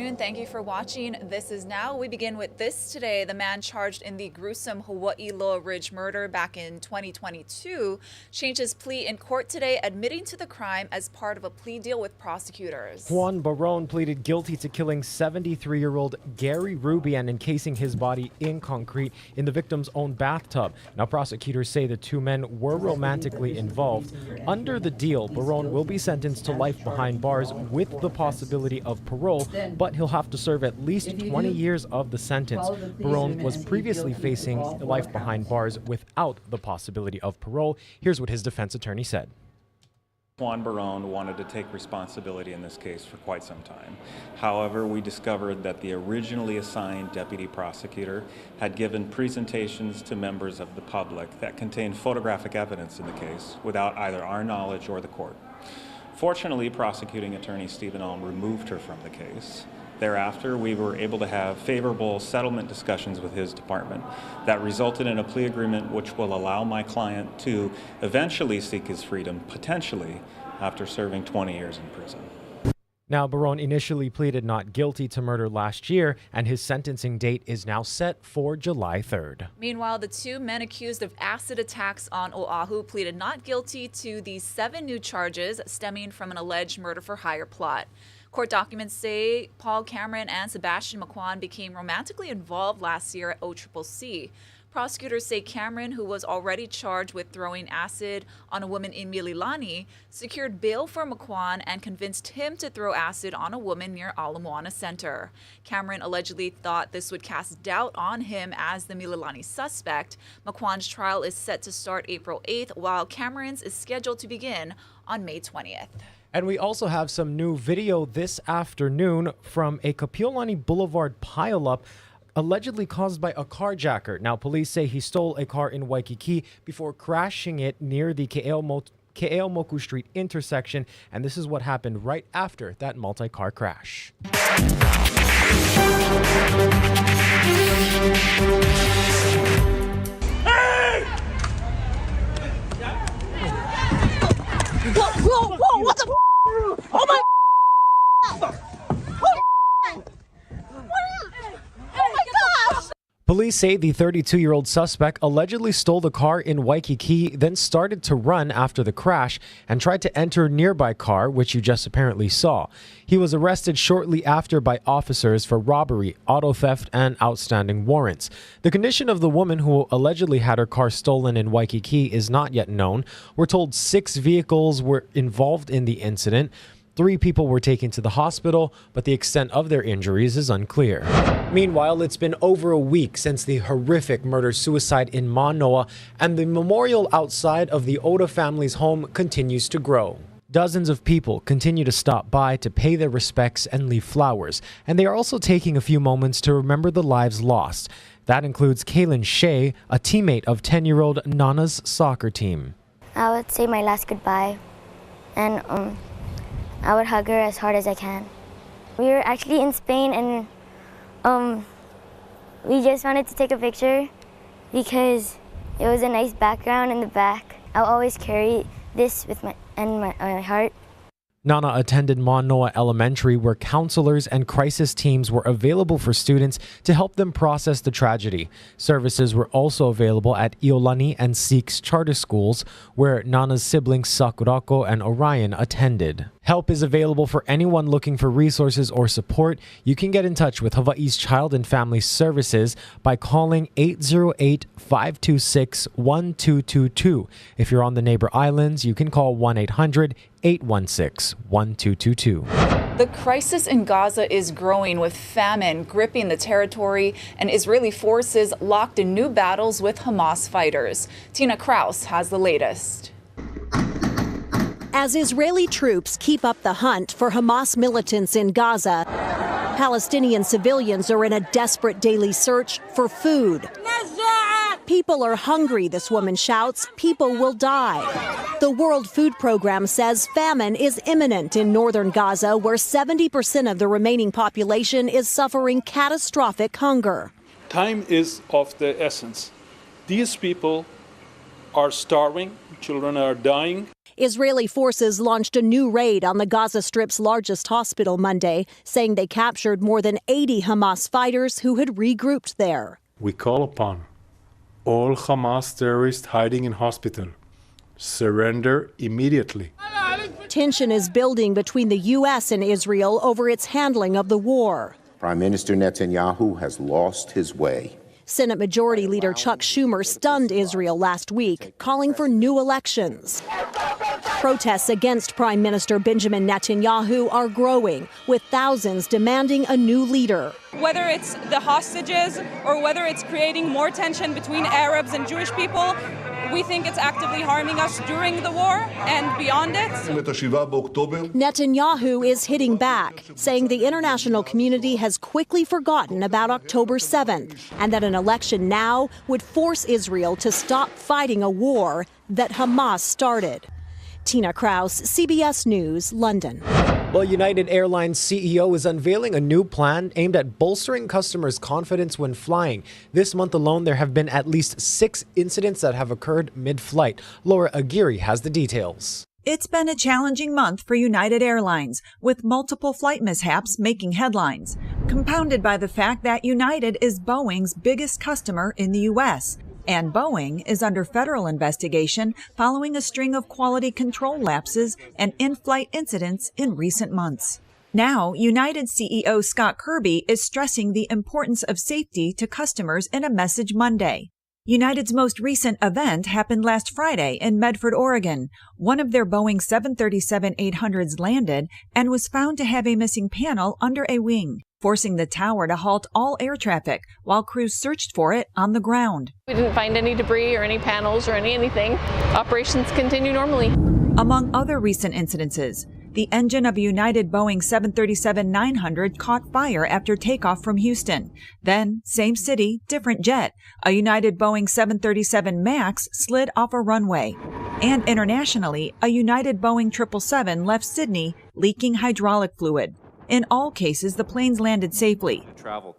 afternoon. Thank you for watching This Is Now. We begin with this today. The man charged in the gruesome Hawaii Loa Ridge murder back in 2022 changed his plea in court today, admitting to the crime as part of a plea deal with prosecutors. Juan Barone pleaded guilty to killing 73-year-old Gary Ruby and encasing his body in concrete in the victim's own bathtub. Now, prosecutors say the two men were romantically involved. Under the deal, Barone will be sentenced to life behind bars with the possibility of parole, but he'll have to serve at least 20 years of the sentence. Barone was previously facing life behind bars without the possibility of parole. Here's what his defense attorney said. Juan Barone wanted to take responsibility in this case for quite some time. However, we discovered that the originally assigned deputy prosecutor had given presentations to members of the public that contained photographic evidence in the case without either our knowledge or the court. Fortunately, prosecuting attorney Stephen Alm removed her from the case. Thereafter, we were able to have favorable settlement discussions with his department that resulted in a plea agreement which will allow my client to eventually seek his freedom, potentially after serving 20 years in prison. Now, Barone initially pleaded not guilty to murder last year, and his sentencing date is now set for July 3rd. Meanwhile, the two men accused of acid attacks on Oahu pleaded not guilty to the 7 new charges stemming from an alleged murder-for-hire plot. Court documents say Paul Cameron and Sebastian McQuan became romantically involved last year at OCCC. Prosecutors say Cameron, who was already charged with throwing acid on a woman in Mililani, secured bail for McQuan and convinced him to throw acid on a woman near Ala Moana Center. Cameron allegedly thought this would cast doubt on him as the Mililani suspect. McQuan's trial is set to start April 8th, while Cameron's is scheduled to begin on May 20th. And we also have some new video this afternoon from a Kapiolani Boulevard pileup allegedly caused by a carjacker. Now, police say he stole a car in Waikiki before crashing it near the Ke'eaumoku Street intersection, and this is what happened right after that multi-car crash. Whoa, what the oh my Police say the 32-year-old suspect allegedly stole the car in Waikiki, then started to run after the crash and tried to enter a nearby car, which you just apparently saw. He was arrested shortly after by officers for robbery, auto theft, and outstanding warrants. The condition of the woman who allegedly had her car stolen in Waikiki is not yet known. We're told 6 vehicles were involved in the incident. 3 people were taken to the hospital, but the extent of their injuries is unclear. Meanwhile, it's been over a week since the horrific murder-suicide in Manoa, and the memorial outside of the Oda family's home continues to grow. Dozens of people continue to stop by to pay their respects and leave flowers, and they are also taking a few moments to remember the lives lost. That includes Kaylin Shea, a teammate of 10-year-old Nana's soccer team. I would say my last goodbye, and I would hug her as hard as I can. We were actually in Spain, and we just wanted to take a picture because it was a nice background in the back. I'll always carry this with my heart. Nana attended Manoa Elementary, where counselors and crisis teams were available for students to help them process the tragedy. Services were also available at Iolani and Sikh's charter schools, where Nana's siblings Sakurako and Orion attended. Help is available for anyone looking for resources or support. You can get in touch with Hawaii's Child and Family Services by calling 808-526-1222. If you're on the neighbor islands, you can call 1-800-816-1222. The crisis in Gaza is growing, with famine gripping the territory and Israeli forces locked in new battles with Hamas fighters. Tina Kraus has the latest. As Israeli troops keep up the hunt for Hamas militants in Gaza, Palestinian civilians are in a desperate daily search for food. People are hungry, this woman shouts. People will die. The World Food Program says famine is imminent in northern Gaza, where 70% of the remaining population is suffering catastrophic hunger. Time is of the essence. These people are starving, children are dying. Israeli forces launched a new raid on the Gaza Strip's largest hospital Monday, saying they captured more than 80 Hamas fighters who had regrouped there. We call upon all Hamas terrorists hiding in hospital, surrender immediately. Tension is building between the U.S. and Israel over its handling of the war. Prime Minister Netanyahu has lost his way. Senate Majority Leader Chuck Schumer stunned Israel last week, calling for new elections. Protests against Prime Minister Benjamin Netanyahu are growing, with thousands demanding a new leader. Whether it's the hostages or whether it's creating more tension between Arabs and Jewish people, we think it's actively harming us during the war and beyond it. Netanyahu is hitting back, saying the international community has quickly forgotten about October 7th and that an election now would force Israel to stop fighting a war that Hamas started. Tina Kraus, CBS News, London. Well, United Airlines CEO is unveiling a new plan aimed at bolstering customers' confidence when flying. This month alone, there have been at least 6 incidents that have occurred mid-flight. Laura Aguirre has the details. It's been a challenging month for United Airlines, with multiple flight mishaps making headlines, compounded by the fact that United is Boeing's biggest customer in the U.S., and Boeing is under federal investigation following a string of quality control lapses and in-flight incidents in recent months. Now, United CEO Scott Kirby is stressing the importance of safety to customers in a message Monday. United's most recent event happened last Friday in Medford, Oregon. One of their Boeing 737-800s landed and was found to have a missing panel under a wing, forcing the tower to halt all air traffic while crews searched for it on the ground. We didn't find any debris or any panels or anything. Operations continue normally. Among other recent incidences, the engine of a United Boeing 737-900 caught fire after takeoff from Houston. Then, same city, different jet, a United Boeing 737 MAX slid off a runway. And internationally, a United Boeing 777 left Sydney leaking hydraulic fluid. In all cases, the planes landed safely.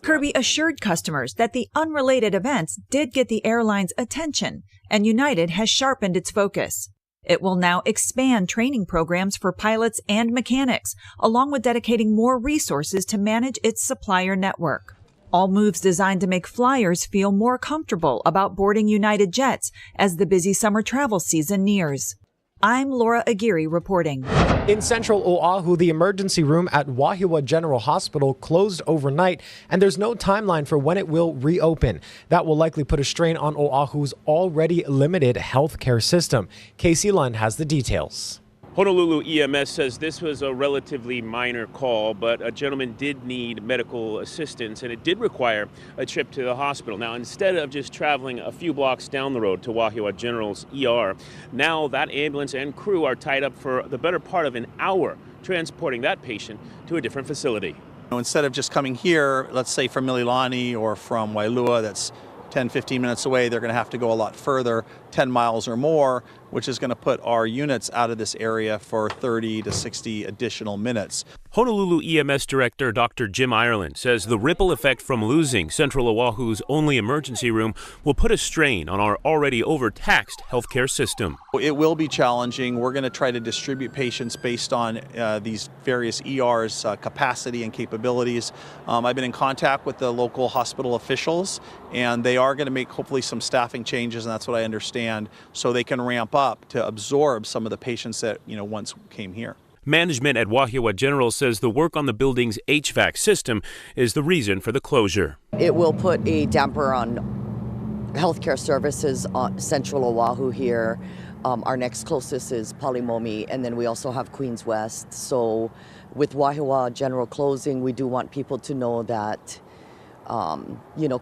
Kirby assured customers that the unrelated events did get the airline's attention, and United has sharpened its focus. It will now expand training programs for pilots and mechanics, along with dedicating more resources to manage its supplier network. All moves designed to make flyers feel more comfortable about boarding United jets as the busy summer travel season nears. I'm Laura Aguirre reporting. In central Oahu, the emergency room at Wahiawa General Hospital closed overnight, and there's no timeline for when it will reopen. That will likely put a strain on Oahu's already limited healthcare system. Casey Lund has the details. Honolulu EMS says this was a relatively minor call, but a gentleman did need medical assistance, and it did require a trip to the hospital. Now, instead of just traveling a few blocks down the road to Wahiawa General's ER, now that ambulance and crew are tied up for the better part of an hour, transporting that patient to a different facility. Instead of just coming here, let's say from Mililani or from Wailua, that's 10, 15 minutes away, they're going to have to go a lot further, 10 miles or more, which is going to put our units out of this area for 30 to 60 additional minutes. Honolulu EMS Director Dr. Jim Ireland says the ripple effect from losing Central Oahu's only emergency room will put a strain on our already overtaxed healthcare system. It will be challenging. We're going to try to distribute patients based on these various ERs' capacity and capabilities. I've been in contact with the local hospital officials, and they are going to make hopefully some staffing changes, and that's what I understand, so they can ramp up to absorb some of the patients that once came here. Management at Wahiawa General says the work on the building's HVAC system is the reason for the closure. It will put a damper on healthcare services on Central Oahu here. Our next closest is Palimomi, and then we also have Queens West. So with Wahiawa General closing, we do want people to know that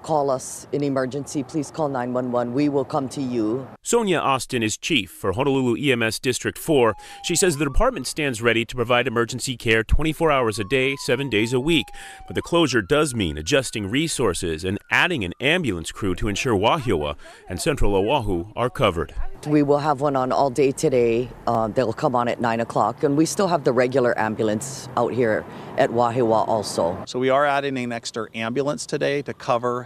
call us in emergency. Please call 911. We will come to you. Sonia Austin is chief for Honolulu EMS District 4. She says the department stands ready to provide emergency care 24 hours a day, 7 days a week. But the closure does mean adjusting resources and adding an ambulance crew to ensure Wahiawa and Central Oahu are covered. We will have one on all day today. They'll come on at 9 o'clock. And we still have the regular ambulance out here at Wahiawa also. So we are adding an extra ambulance today to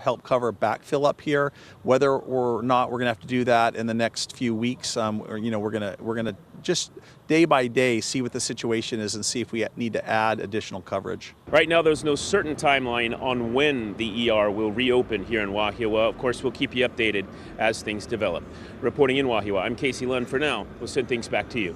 help cover backfill up here. Whether or not we're going to have to do that in the next few weeks, we're going to just day by day see what the situation is and see if we need to add additional coverage. Right now, there's no certain timeline on when the ER will reopen here in Wahiawa. Of course, we'll keep you updated as things develop. Reporting in Wahiawa, I'm Casey Lund. For now, we'll send things back to you.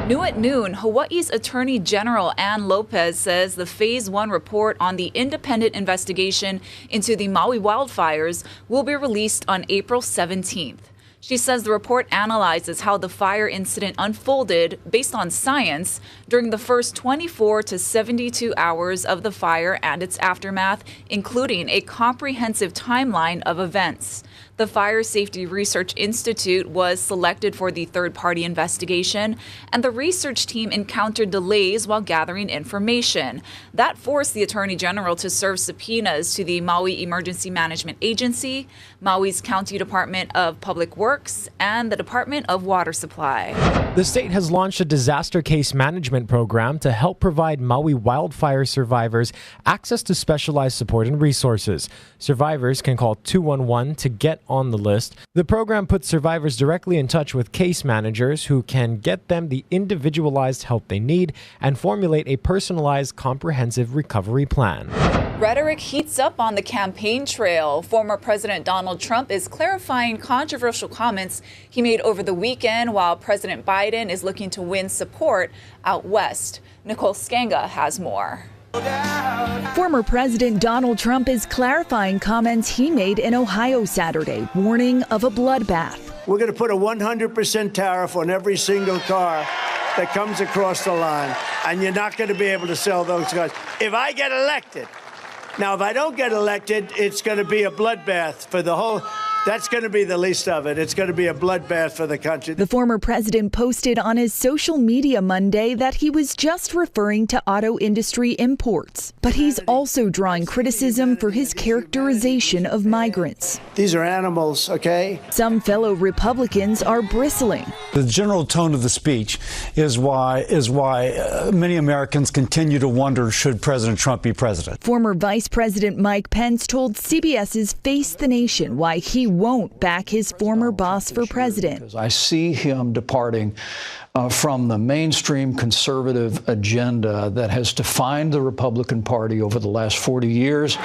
New at noon, Hawaii's Attorney General Ann Lopez says the Phase 1 report on the independent investigation into the Maui wildfires will be released on April 17th. She says the report analyzes how the fire incident unfolded based on science during the first 24 to 72 hours of the fire and its aftermath, including a comprehensive timeline of events. The Fire Safety Research Institute was selected for the third-party investigation, and the research team encountered delays while gathering information. That forced the Attorney General to serve subpoenas to the Maui Emergency Management Agency, Maui's County Department of Public Works, and the Department of Water Supply. The state has launched a disaster case management program to help provide Maui wildfire survivors access to specialized support and resources. Survivors can call 211 to get on the list. The program puts survivors directly in touch with case managers who can get them the individualized help they need and formulate a personalized, comprehensive recovery plan. Rhetoric heats up on the campaign trail. Former President Donald Trump is clarifying controversial comments he made over the weekend, while President Biden is looking to win support out west. Nicole Skanga has more. Former President Donald Trump is clarifying comments he made in Ohio Saturday, warning of a bloodbath. We're going to put a 100% tariff on every single car that comes across the line, and you're not going to be able to sell those cars if I get elected. Now, if I don't get elected, it's going to be a bloodbath for the whole. That's going to be the least of it. It's going to be a bloodbath for the country. The former president posted on his social media Monday that he was just referring to auto industry imports. But he's also drawing criticism for his characterization of migrants. These are animals, okay? Some fellow Republicans are bristling. The general tone of the speech is why many Americans continue to wonder, should President Trump be president? Former Vice President Mike Pence told CBS's Face the Nation why he won't back his former boss for president. I see him departing from the mainstream conservative agenda that has defined the Republican Party over the last 40 years.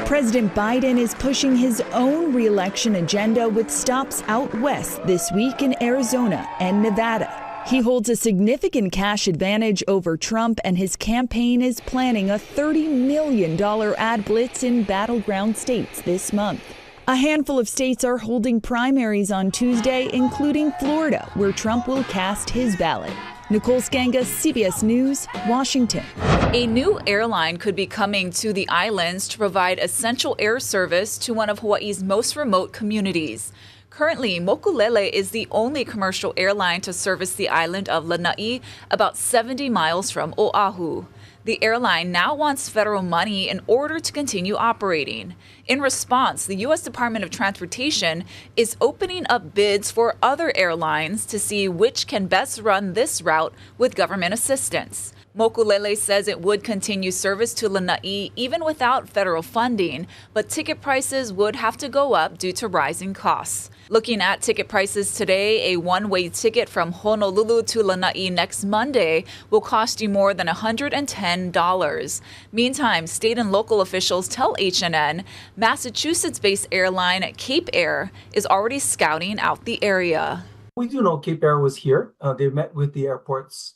President Biden is pushing his own re-election agenda with stops out west this week in Arizona and Nevada. He holds a significant cash advantage over Trump, and his campaign is planning a $30 million ad blitz in battleground states this month. A handful of states are holding primaries on Tuesday, including Florida, where Trump will cast his ballot. Nicole Skanga, CBS News, Washington. A new airline could be coming to the islands to provide essential air service to one of Hawaii's most remote communities. Currently, Mokulele is the only commercial airline to service the island of Lanai, about 70 miles from Oahu. The airline now wants federal money in order to continue operating. In response, the U.S. Department of Transportation is opening up bids for other airlines to see which can best run this route with government assistance. Mokulele says it would continue service to Lanai even without federal funding, but ticket prices would have to go up due to rising costs. Looking at ticket prices today, a one-way ticket from Honolulu to Lanai next Monday will cost you more than $110. Meantime, state and local officials tell HNN Massachusetts-based airline Cape Air is already scouting out the area. We do know Cape Air was here. They met with the airport's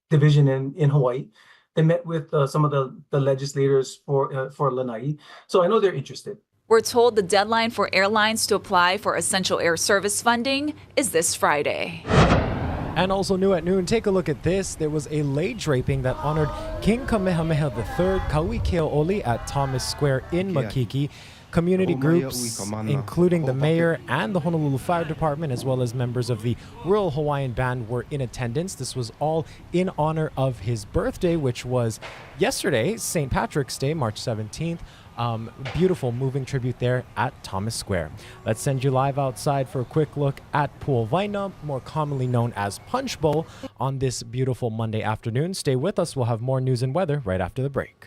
division in Hawaii. They met with some of the legislators for Lanai. So I know they're interested. We're told the deadline for airlines to apply for essential air service funding is this Friday. And also new at noon, take a look at this. There was a lei draping that honored King Kamehameha III, Kaui Keo'oli, at Thomas Square in Makiki. Community groups, including the mayor and the Honolulu Fire Department, as well as members of the Royal Hawaiian Band, were in attendance. This was all in honor of his birthday, which was yesterday, St. Patrick's Day, March 17th. Beautiful moving tribute there at Thomas Square. Let's send you live outside for a quick look at Pool Vaina, more commonly known as Punch Bowl, on this beautiful Monday afternoon. Stay with us. We'll have more news and weather right after the break.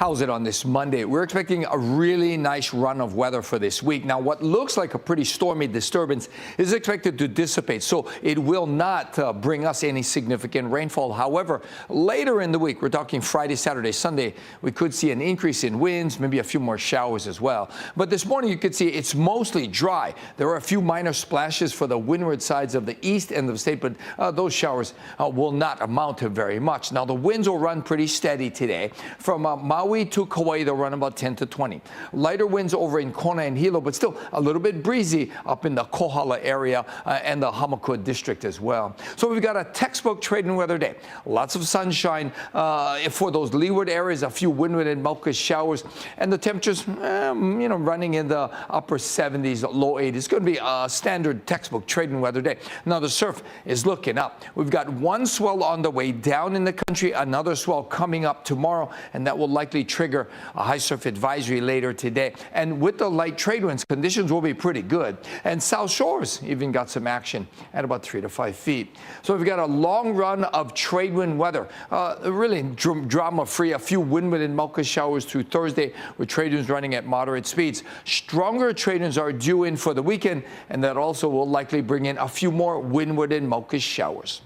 How's it on this Monday? We're expecting a really nice run of weather for this week. Now, what looks like a pretty stormy disturbance is expected to dissipate, so it will not bring us any significant rainfall. However, later in the week, we're talking Friday, Saturday, Sunday, we could see an increase in winds, maybe a few more showers as well. But this morning, you could see it's mostly dry. There are a few minor splashes for the windward sides of the east end of the state, but those showers will not amount to very much. Now, the winds will run pretty steady today. From Maui to Kauai, they'll run about 10 to 20. Lighter winds over in Kona and Hilo, but still a little bit breezy up in the Kohala area and the Hamakua district as well. So we've got a textbook trade and weather day. Lots of sunshine for those leeward areas, a few windward and Mauka showers, and the temperatures, running in the upper 70s, low 80s. It's going to be a standard textbook trade and weather day. Now the surf is looking up. We've got one swell on the way down in the country, another swell coming up tomorrow, and that will likely trigger a high surf advisory later today. And with the light trade winds, conditions will be pretty good. And South Shores even got some action at about 3 to 5 feet. So we've got a long run of trade wind weather, really drama-free. A few windward and Mauka showers through Thursday with trade winds running at moderate speeds. Stronger trade winds are due in for the weekend, and that also will likely bring in a few more windward and Mauka showers.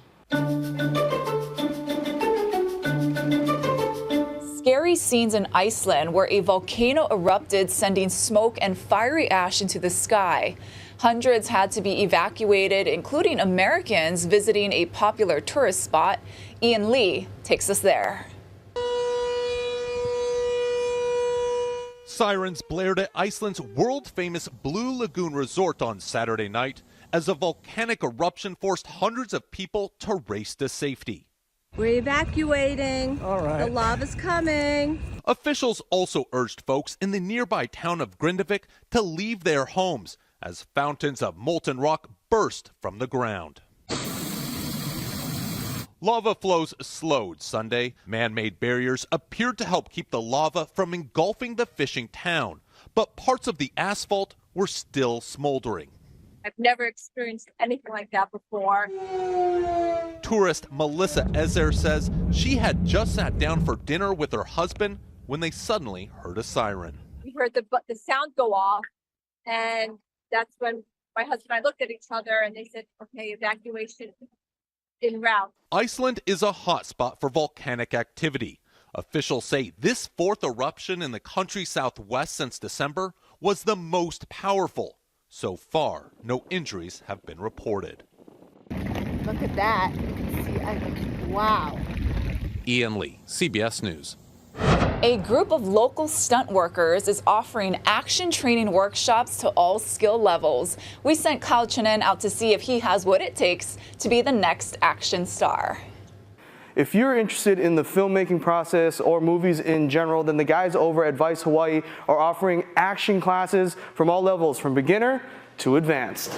Scary scenes in Iceland where a volcano erupted, sending smoke and fiery ash into the sky. Hundreds had to be evacuated, including Americans visiting a popular tourist spot. Ian Lee takes us there. Sirens blared at Iceland's world-famous Blue Lagoon resort on Saturday night as a volcanic eruption forced hundreds of people to race to safety. We're evacuating. All right. The lava's coming. Officials also urged folks in the nearby town of Grindavik to leave their homes as fountains of molten rock burst from the ground. Lava flows slowed Sunday. Man-made barriers appeared to help keep the lava from engulfing the fishing town, but parts of the asphalt were still smoldering. I've never experienced anything like that before. Tourist Melissa Ezer says she had just sat down for dinner with her husband when they suddenly heard a siren. We heard the sound go off, and that's when my husband and I looked at each other and they said, okay, evacuation en route. Iceland is a hotspot for volcanic activity. Officials say this fourth eruption in the country's southwest since December was the most powerful. So far, no injuries have been reported. Look at that. Wow. Ian Lee, CBS News. A group of local stunt workers is offering action training workshops to all skill levels. We sent Kyle Chinen out to see if he has what it takes to be the next action star. If you're interested in the filmmaking process or movies in general, then the guys over at Vice Hawaii are offering action classes from all levels, from beginner to advanced.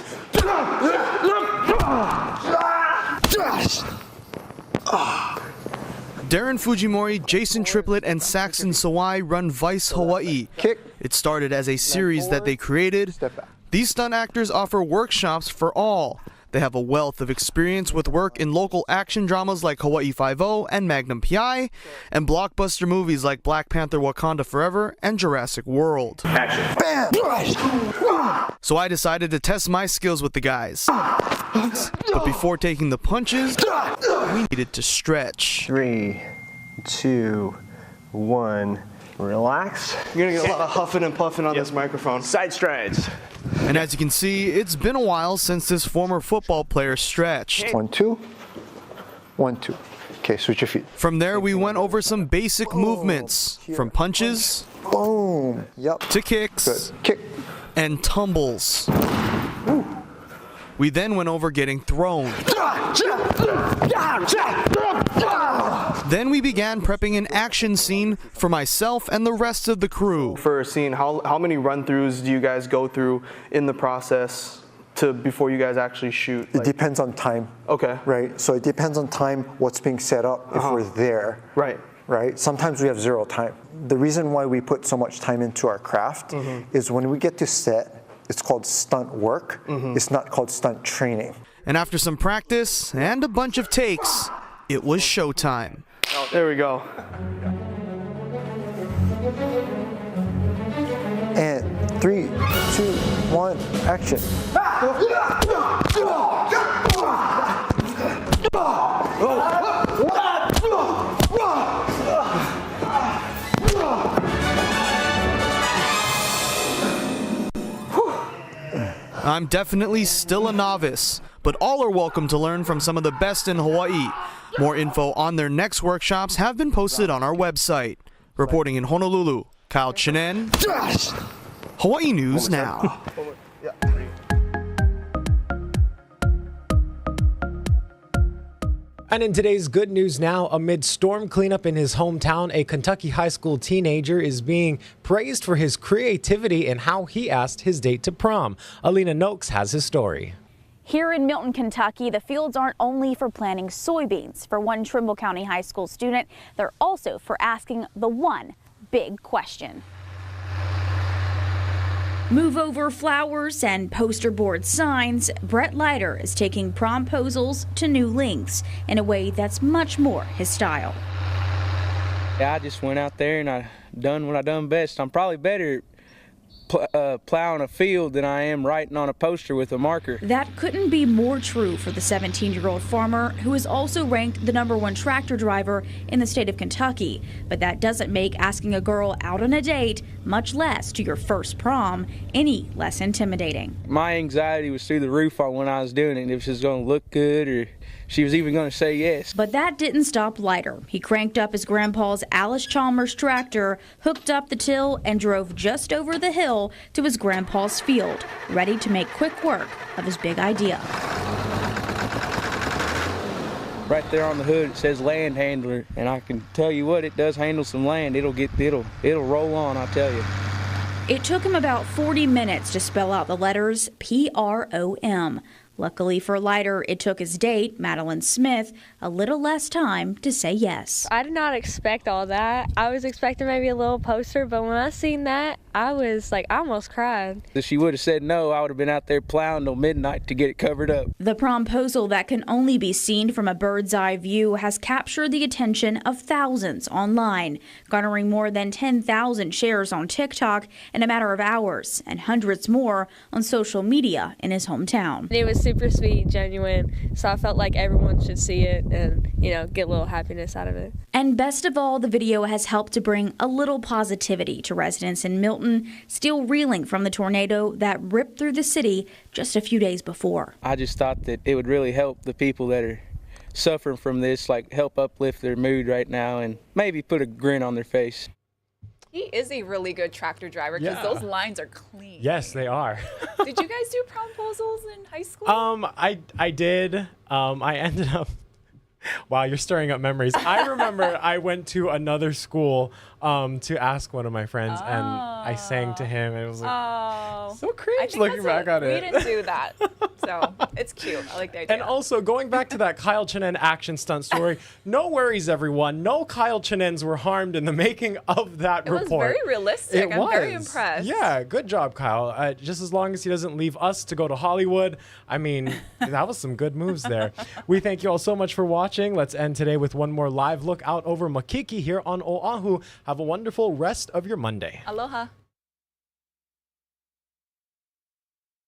Darren Fujimori, Jason Triplett, and Saxon Sawai run Vice Hawaii. It started as a series that they created. These stunt actors offer workshops for all. They have a wealth of experience with work in local action dramas like Hawaii Five-0 and Magnum P.I., and blockbuster movies like Black Panther Wakanda Forever and Jurassic World. Action. Bam! So I decided to test my skills with the guys. But before taking the punches, we needed to stretch. 3, 2, 1. Relax. You're gonna get a lot of huffing and puffing on this microphone. Side strides. And as you can see, it's been a while since this former football player stretched. 1, 2. 1, 2. Okay, switch your feet. From there, we went over some basic movements, from punches, boom, yep, to kicks, good. Kick, and tumbles. Ooh. We then went over getting thrown. Then we began prepping an action scene for myself and the rest of the crew. For a scene, how many run-throughs do you guys go through in the process before you guys actually shoot? It depends on time. Okay. Right, so it depends on time, what's being set up, if we're there. Right. Sometimes we have 0 time. The reason why we put so much time into our craft is when we get to set, it's called stunt work. It's not called stunt training. And after some practice and a bunch of takes, it was showtime. There we go. And 3, 2, 1, action. I'm definitely still a novice, but all are welcome to learn from some of the best in Hawaii. More info on their next workshops have been posted on our website. Reporting in Honolulu, Kyle Chinen, Hawaii News Now. And in today's Good News Now, amid storm cleanup in his hometown, a Kentucky high school teenager is being praised for his creativity and how he asked his date to prom. Alina Noakes has his story. Here in Milton, Kentucky, the fields aren't only for planting soybeans. For one Trimble County High School student, they're also for asking the one big question. Move over flowers and poster board signs, Brett Leiter is taking promposals to new lengths in a way that's much more his style. Yeah, I just went out there and I done what I done best. I'm probably better plowing a field than I am writing on a poster with a marker. That couldn't be more true for the 17-year-old farmer, who is also ranked the #1 tractor driver in the state of Kentucky. But that doesn't make asking a girl out on a date, much less to your first prom, any less intimidating. My anxiety was through the roof on when I was doing it, if she was going to look good or she was even going to say yes. But that didn't stop Leiter. He cranked up his grandpa's Alice Chalmers tractor, hooked up the till, and drove just over the hill to his grandpa's field, ready to make quick work of his big idea. Right there on the hood it says land handler, and I can tell you what, it does handle some land. It'll roll on, I'll tell you. It took him about 40 minutes to spell out the letters PROM. Luckily for Leiter, it took his date, Madeline Smith, a little less time to say yes. I did not expect all that. I was expecting maybe a little poster, but when I seen that, I was like, I almost cried. If she would have said no, I would have been out there plowing till midnight to get it covered up. The promposal that can only be seen from a bird's eye view has captured the attention of thousands online, garnering more than 10,000 shares on TikTok in a matter of hours, and hundreds more on social media in his hometown. It was super sweet, genuine, so I felt like everyone should see it and, get a little happiness out of it. And best of all, the video has helped to bring a little positivity to residents in Milton, still reeling from the tornado that ripped through the city just a few days before. I just thought that it would really help the people that are suffering from this, help uplift their mood right now and maybe put a grin on their face. He is a really good tractor driver because those lines are clean. Yes, they are. Did you guys do promposals in high school? I did. I ended up. Wow, you're stirring up memories. I remember I went to another school to ask one of my friends, and I sang to him, and it was like so cringe looking back on it. We didn't do that, so it's cute. I like the idea. And also, going back to that Kyle Chinen action stunt story, no worries, everyone. No Kyle Chinens were harmed in the making of that report. It was very realistic. I'm very impressed. Yeah, good job, Kyle. Just as long as he doesn't leave us to go to Hollywood. I mean, that was some good moves there. We thank you all so much for watching. Let's end today with one more live look out over Makiki here on Oahu. Have a wonderful rest of your Monday. Aloha.